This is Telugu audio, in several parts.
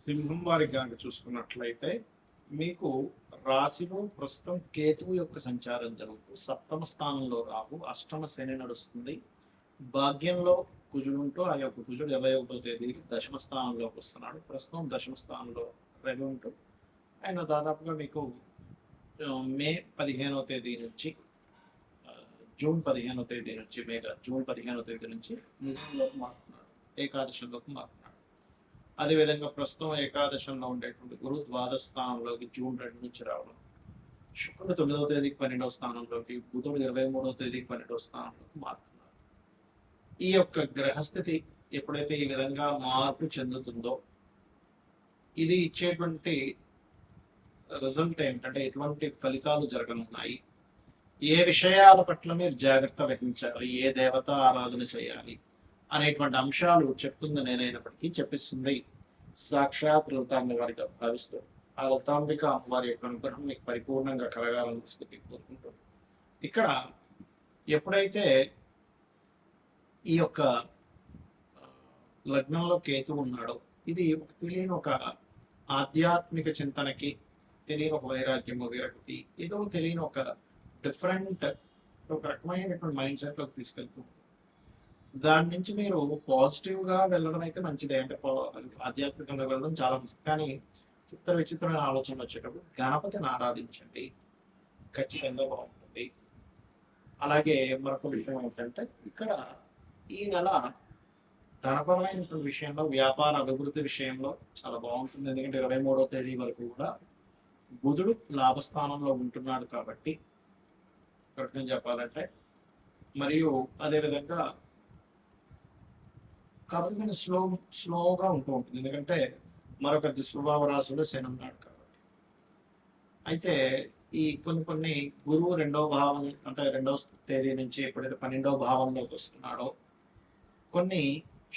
సింహం వారికి కనుక చూసుకున్నట్లయితే మీకు రాశిలో ప్రస్తుతం కేతువు యొక్క సంచారం జరుగుతూ సప్తమ స్థానంలో రాహు, అష్టమ శని నడుస్తుంది. భాగ్యంలో కుజుడు ఉంటూ ఆ యొక్క కుజుడు 21వ తేదీకి దశమ స్థానంలోకి వస్తున్నాడు. ప్రస్తుతం దశమ స్థానంలో రవి ఉంటూ ఆయన దాదాపుగా మీకు మే 15వ తేదీ నుంచి జూన్ 15వ తేదీ నుంచి జూన్ 15వ తేదీ నుంచి మిథునంలోకి మారుతున్నాడు, ఏకాదశంలోకి మారుతున్నాడు. అదేవిధంగా ప్రస్తుతం ఏకాదశంలో ఉండేటువంటి గురు ద్వాదశ స్థానంలోకి జూన్ 2 నుంచి రావడం, శుక్రుడు 9వ తేదీకి 12వ స్థానంలోకి, బుధుడు 23వ తేదీకి 12వ స్థానంలోకి మారుతున్నారు. ఈ యొక్క గ్రహస్థితి ఎప్పుడైతే ఈ విధంగా మార్పు చెందుతుందో ఇది ఇచ్చేటువంటి రిజల్ట్ ఏమిటంటే ఎటువంటి ఫలితాలు జరగనున్నాయి, ఏ విషయాల పట్ల మీరు జాగ్రత్త వహించాలి, ఏ దేవత ఆరాధన చేయాలి అనేటువంటి అంశాలు చెప్తుంది నేనైనప్పటికీ చెప్పిస్తుంది సాక్షాత్ లలితాంబ వారిగా భావిస్తూ ఆ లలితాంబిక అమ్మవారి యొక్క అనుగ్రహం మీకు పరిపూర్ణంగా కలగాలని స్మృతి కోరుకుంటూ ఇక్కడ ఎప్పుడైతే ఈ యొక్క లగ్నంలో కేతు ఉన్నాడో ఇది తెలియని ఒక ఆధ్యాత్మిక చింతనకి, తెలియని ఒక వైరాగ్యము, విరక్తి, ఏదో తెలియని ఒక డిఫరెంట్ ఒక రకమైనటువంటి మైండ్ సెట్ లోకి తీసుకెళ్తూ దాని నుంచి మీరు పాజిటివ్ గా వెళ్ళడం అయితే మంచిదే. అంటే ఆధ్యాత్మికంగా వెళ్ళడం చాలా మంచిది. కానీ చిత్ర విచిత్రమైన ఆలోచనలు వచ్చేటప్పుడు గణపతిని ఆరాధించండి, ఖచ్చితంగా బాగుంటుంది. అలాగే మరొక విషయం ఏంటంటే ఇక్కడ ఈ నెల ధనపరమైనటువంటి విషయంలో, వ్యాపార అభివృద్ధి విషయంలో చాలా బాగుంటుంది. ఎందుకంటే 23వ తేదీ వరకు కూడా బుధుడు లాభస్థానంలో ఉంటున్నాడు కాబట్టి కరెక్ట్గా చెప్పాలంటే. మరియు అదేవిధంగా కాబట్టి స్లోగా ఉంటూ ఉంటుంది, ఎందుకంటే మరొక దుస్వభావ రాశులు శని ఉన్నాడు కాబట్టి. అయితే ఈ కొన్ని గురువు 2వ భావం అంటే 2వ తేదీ నుంచి ఎప్పుడైతే 12వ భావంలోకి వస్తున్నాడో కొన్ని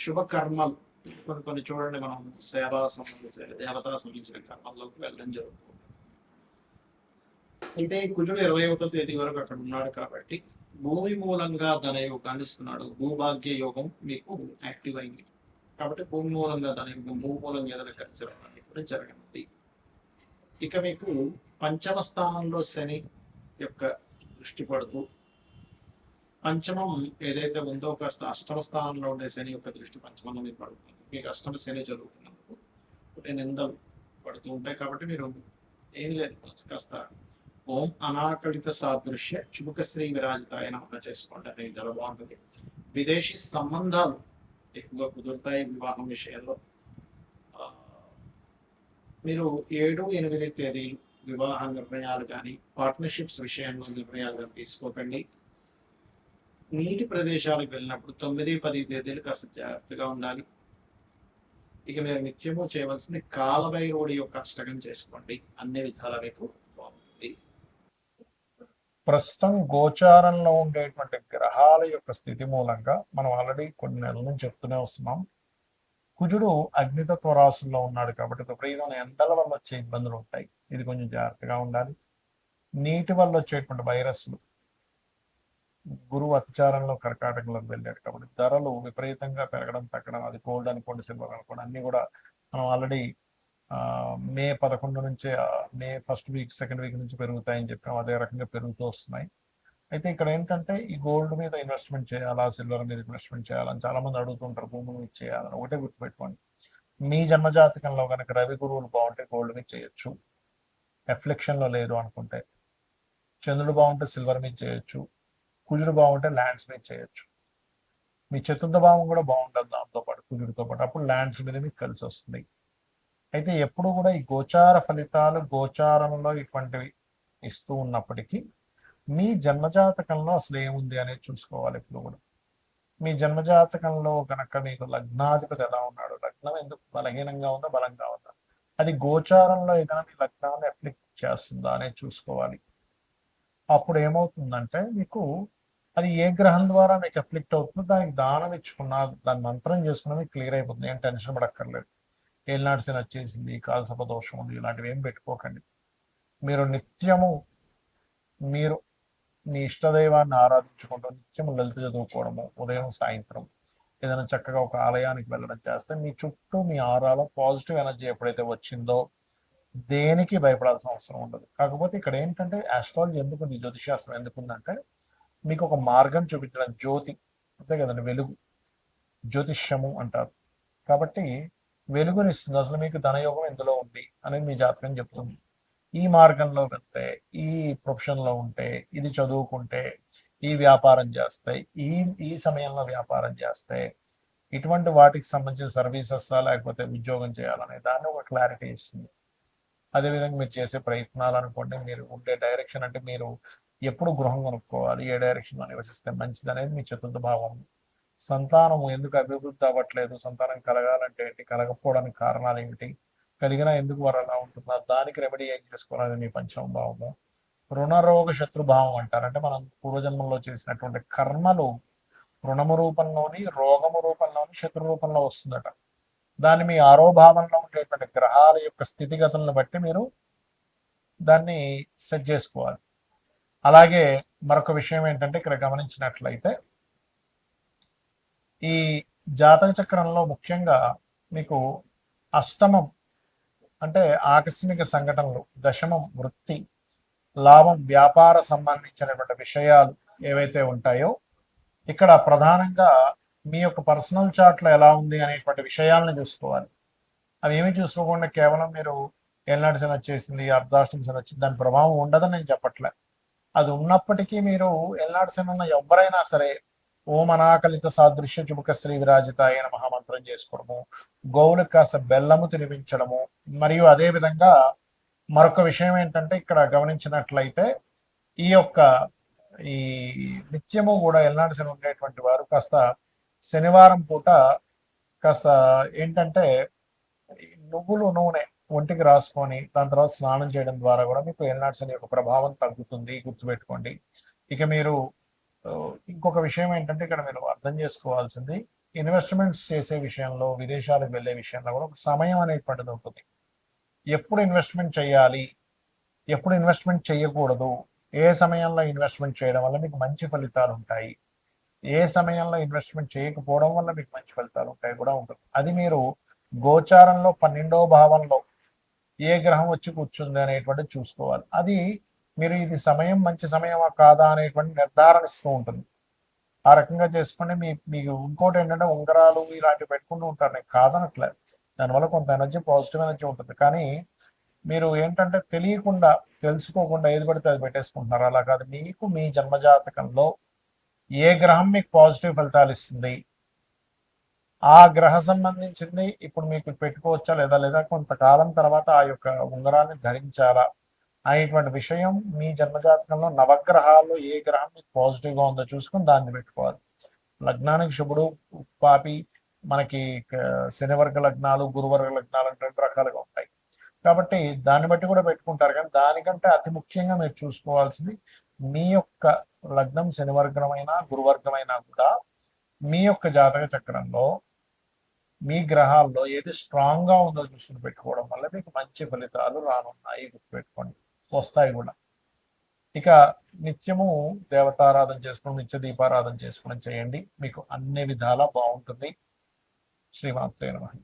శుభకర్మలు కొన్ని చూడండి, మనం సేవా సంబంధించిన దేవతా సంబంధించిన కర్మల్లోకి వెళ్ళడం జరుగుతుంది. అయితే కుజుడు 21వ తేదీ వరకు అక్కడ ఉన్నాడు కాబట్టి భూమి మూలంగా ధనయోగాన్ని ఇస్తున్నాడు. భూభాగ్య యోగం మీకు యాక్టివ్ అయింది కాబట్టి భూమి మూలంగా ధనయోగం, భూ మూలంగా ఏదైనా కలిసి రావడానికి కూడా జరగనుంది. ఇక మీకు పంచమ స్థానంలో శని యొక్క దృష్టి పడుతూ పంచమం ఏదైతే ఉందో కాస్త అష్టమ స్థానంలో ఉండే శని యొక్క దృష్టి పంచమంలో మీకు పడుతుంది. మీకు అష్టమ శని జరుగుతున్నందుకు కొన్ని నిందలు పడుతూ ఉంటాయి కాబట్టి మీరు ఏం లేదు కాస్త ఓం అనాకళిత సాదృశ్య చుబుకశ్రీ విరాజితాయ నమః చేసుకోండి అనేది చాలా బాగుంటుంది. విదేశీ సంబంధాలు ఎక్కువగా కుదురుతాయి. వివాహం విషయంలో మీరు 7, 8 తేదీలు వివాహ నిర్ణయాలు కానీ పార్ట్నర్షిప్స్ విషయంలో నిర్ణయాలు కానీ తీసుకోకండి. నీటి ప్రదేశాలకు వెళ్ళినప్పుడు 9, 10 తేదీలు కాస్త జాగ్రత్తగా ఉండాలి. ఇక మీరు నిత్యము చేయవలసింది కాలభైరవుడి యొక్క అష్టకం చేసుకోండి, అన్ని విధాల మీకు బాగుంటుంది. ప్రస్తుతం గోచారంలో ఉండేటువంటి గ్రహాల యొక్క స్థితి మూలంగా మనం ఆల్రెడీ కొన్ని నెలల నుంచి చెప్తూనే వస్తున్నాం. కుజుడు అగ్నితత్వ రాశుల్లో ఉన్నాడు కాబట్టి విపరీతమైన ఎండల వల్ల వచ్చే ఇబ్బందులు ఉంటాయి, ఇది కొంచెం జాగ్రత్తగా ఉండాలి. నీటి వల్ల వచ్చేటువంటి వైరస్లు, గురువు అతిచారంలో కర్కాటకంలోకి వెళ్ళాడు కాబట్టి ధరలు విపరీతంగా పెరగడం తగ్గడం, అది గోల్డ్ అనుకోండి, సిల్వర్ అనుకోండి, అన్ని కూడా మనం ఆల్రెడీ మే 11 నుంచి May first week, second week నుంచి పెరుగుతాయని చెప్పాం. అదే రకంగా పెరుగుతూ వస్తున్నాయి. అయితే ఇక్కడ ఏంటంటే ఈ గోల్డ్ మీద ఇన్వెస్ట్మెంట్ చేయాలా, సిల్వర్ మీద ఇన్వెస్ట్మెంట్ చేయాలని చాలా మంది అడుగుతుంటారు. భూముల మీద చేయాలని ఒకటే గుర్తుపెట్టుకోండి, మీ జన్మజాతకంలో కనుక రవి గురువులు బాగుంటే గోల్డ్ మీద చేయొచ్చు, ఎఫ్లెక్షన్ లో లేదు అనుకుంటే. చంద్రుడు బాగుంటే సిల్వర్ మీద చేయొచ్చు, కుజుడు బాగుంటే ల్యాండ్స్ మీద చేయొచ్చు. మీ చతుర్థ భావం కూడా బాగుంటుంది దాంతో పాటు, కుజుడితో పాటు, అప్పుడు ల్యాండ్స్ మీద మీకు కలిసి వస్తుంది. అయితే ఎప్పుడు కూడా ఈ గోచార ఫలితాలు గోచారంలో ఇటువంటివి ఇస్తూ ఉన్నప్పటికీ మీ జన్మజాతకంలో అసలు ఏముంది అనేది చూసుకోవాలి. ఇప్పుడు కూడా మీ జన్మజాతకంలో కనుక మీకు లగ్నాధిపతి ఎలా ఉన్నాడు, లగ్నం ఎందుకు బలహీనంగా ఉందా, బలంగా ఉందా, అది గోచారంలో ఏదైనా మీ లగ్నాన్ని అప్లిక్ చేస్తుందా అనేది చూసుకోవాలి. అప్పుడు ఏమవుతుందంటే మీకు అది ఏ గ్రహం ద్వారా మీకు అఫ్లిక్ట్ అవుతుందో దానికి దానం ఇచ్చుకున్నా, దాని మంత్రం చేసుకున్నా మీకు క్లియర్ అయిపోతుంది. ఏం టెన్షన్ పడక్కర్లేదు. ఏళ్ళనాటి శని వచ్చేసింది, కాలసర్ప దోషం ఉంది, ఇలాంటివి ఏం పెట్టుకోకండి. మీరు నిత్యము మీరు మీ ఇష్టదైవాన్ని ఆరాధించుకుంటూ నిత్యము లలిత చదువుకోవడము, ఉదయం సాయంత్రం ఏదైనా చక్కగా ఒక ఆలయానికి వెళ్ళడం చేస్తే మీ చుట్టూ మీ ఆరాలో పాజిటివ్ ఎనర్జీ ఎప్పుడైతే వచ్చిందో దేనికి భయపడాల్సిన అవసరం ఉండదు. కాకపోతే ఇక్కడ ఏంటంటే ఆస్ట్రాలజీ ఎందుకుంది, జ్యోతిషాస్త్రం ఎందుకుందంటే మీకు ఒక మార్గం చూపించడం, జ్యోతి అంతే కదండి, వెలుగు, జ్యోతిష్యము అంటారు. కాబట్టి వెలుగునిస్తుంది. అసలు మీకు ధనయోగం ఎందులో ఉంది అనేది మీ జాతకం చెప్తుంది. ఈ మార్గంలో వెళ్తే, ఈ ప్రొఫెషన్లో ఉంటే, ఇది చదువుకుంటే, ఈ వ్యాపారం చేస్తే, ఈ ఈ సమయంలో వ్యాపారం చేస్తే, ఇటువంటి వాటికి సంబంధించిన సర్వీసెస్ లేకపోతే ఉద్యోగం చేయాలనే దాన్ని ఒక క్లారిటీ ఇస్తుంది. అదేవిధంగా మీరు చేసే ప్రయత్నాలు అనుకోండి, మీరు ఉండే డైరెక్షన్, అంటే మీరు ఎప్పుడు గృహం కొనుక్కోవాలి, ఏ డైరెక్షన్లో నివసిస్తే మంచిది అనేది మీ చతుర్థ భావం. సంతానం ఎందుకు అభివృద్ధి అవ్వట్లేదు, సంతానం కలగాలంటే ఏంటి, కలగకపోవడానికి కారణాలు ఏమిటి, కలిగినా ఎందుకు వారు అలా ఉంటున్నారు, దానికి రెమెడీ ఏం చేసుకోవాలని మీ పంచమ భావము. రుణరోగ శత్రుభావం అంటారు. అంటే మనం పూర్వజన్మంలో చేసినటువంటి కర్మలు రుణము రూపంలోని, రోగము రూపంలోని, శత్రు రూపంలో వస్తుందట. దాన్ని మీ ఆరోభావంలో ఉండేటువంటి గ్రహాల యొక్క స్థితిగతులను బట్టి మీరు దాన్ని సెట్ చేసుకోవాలి. అలాగే మరొక విషయం ఏంటంటే ఇక్కడ గమనించినట్లయితే ఈ జాతక చక్రంలో ముఖ్యంగా మీకు అష్టమం అంటే ఆకస్మిక సంఘటనలు, దశమం వృత్తి, లాభం వ్యాపార సంబంధించినటువంటి విషయాలు ఏవైతే ఉంటాయో ఇక్కడ ప్రధానంగా మీ యొక్క పర్సనల్ చార్ట్లో ఎలా ఉంది అనేటువంటి విషయాలను చూసుకోవాలి. అవి ఏమి చూసుకోకుండా కేవలం మీరు ఏళ్ళనాటి శని వచ్చేసింది, అర్ధాష్టమి శని వచ్చింది, దాని ప్రభావం ఉండదని నేను చెప్పట్లే. అది ఉన్నప్పటికీ మీరు ఏళ్ళనాటి శని ఉన్న ఎవరైనా సరే ఓం అనాకలిత సాదృశ్య చుబుక శ్రీ విరాజిత అయిన మహామంత్రం చేసుకోవడము, గోవులకు కాస్త బెల్లము తినిపించడము, మరియు అదే విధంగా మరొక విషయం ఏంటంటే ఇక్కడ గమనించినట్లయితే ఈ యొక్క ఈ నిత్యము కూడా ఎల్నాడు శని ఉండేటువంటి వారు కాస్త శనివారం పూట కాస్త ఏంటంటే నువ్వులు నూనె ఒంటికి రాసుకొని దాని తర్వాత స్నానం చేయడం ద్వారా కూడా మీకు ఎల్నాడు శని యొక్క ప్రభావం తగ్గుతుంది, గుర్తుపెట్టుకోండి. ఇక మీరు ఇంకొక విషయం ఏంటంటే ఇక్కడ మీరు అర్థం చేసుకోవాల్సింది, ఇన్వెస్ట్మెంట్స్ చేసే విషయంలో, విదేశాలకు వెళ్ళే విషయంలో కూడా ఒక సమయం అనేటువంటిది ఉంటుంది. ఎప్పుడు ఇన్వెస్ట్మెంట్ చేయాలి, ఎప్పుడు ఇన్వెస్ట్మెంట్ చేయకూడదు, ఏ సమయంలో ఇన్వెస్ట్మెంట్ చేయడం వల్ల మీకు మంచి ఫలితాలు ఉంటాయి, ఏ సమయంలో ఇన్వెస్ట్మెంట్ చేయకపోవడం వల్ల మీకు మంచి ఫలితాలు ఉంటాయి కూడా ఉంటుంది. అది మీరు గోచారంలో 12వ భావంలో ఏ గ్రహం వచ్చి కూర్చుంది అనేటువంటి చూసుకోవాలి. అది మీరు ఇది సమయం మంచి సమయమా కాదా అనేటువంటి నిర్ధారణ ఇస్తూ ఉంటుంది. ఆ రకంగా చేసుకుని మీకు ఇంకోటి ఏంటంటే ఉంగరాలు ఇలాంటివి పెట్టుకుంటూ ఉంటారు, నేను కాదనట్లేదు, దానివల్ల కొంత ఎనర్జీ, పాజిటివ్ ఎనర్జీ ఉంటుంది. కానీ మీరు ఏంటంటే తెలియకుండా, తెలుసుకోకుండా ఏది పడితే అది పెట్టేసుకుంటున్నారు. అలా కాదు, మీకు మీ జన్మజాతకంలో ఏ గ్రహం మీకు పాజిటివ్ ఫలితాలు ఇస్తుంది, ఆ గ్రహ సంబంధించింది ఇప్పుడు మీకు పెట్టుకోవచ్చా లేదా కొంతకాలం తర్వాత ఆ యొక్క ఉంగరాన్ని ధరించాలా అనేటువంటి విషయం మీ జన్మజాతకంలో నవగ్రహాల్లో ఏ గ్రహం మీకు పాజిటివ్గా ఉందో చూసుకొని దాన్ని పెట్టుకోవాలి. లగ్నానికి శుభుడు, పాపి, మనకి శనివర్గ లగ్నాలు, గురువర్గ లగ్నాలు అంటే 2 రకాలుగా ఉంటాయి. కాబట్టి దాన్ని బట్టి కూడా పెట్టుకుంటారు. కానీ దానికంటే అతి ముఖ్యంగా మీరు చూసుకోవాల్సింది మీ యొక్క లగ్నం శనివర్గమైనా గురువర్గమైనా కూడా మీ యొక్క జాతక చక్రంలో మీ గ్రహాల్లో ఏది స్ట్రాంగ్ గా ఉందో చూసుకుని పెట్టుకోవడం వల్ల మీకు మంచి ఫలితాలు రానున్నాయి, గుర్తుపెట్టుకోండి, వస్తాయి కూడా. ఇక నిత్యము దేవతారాధన చేసుకుని, నిత్య దీపారాధన చేసుకుని చేయండి, మీకు అన్ని విధాలా బాగుంటుంది. శ్రీమాత్రే నమః.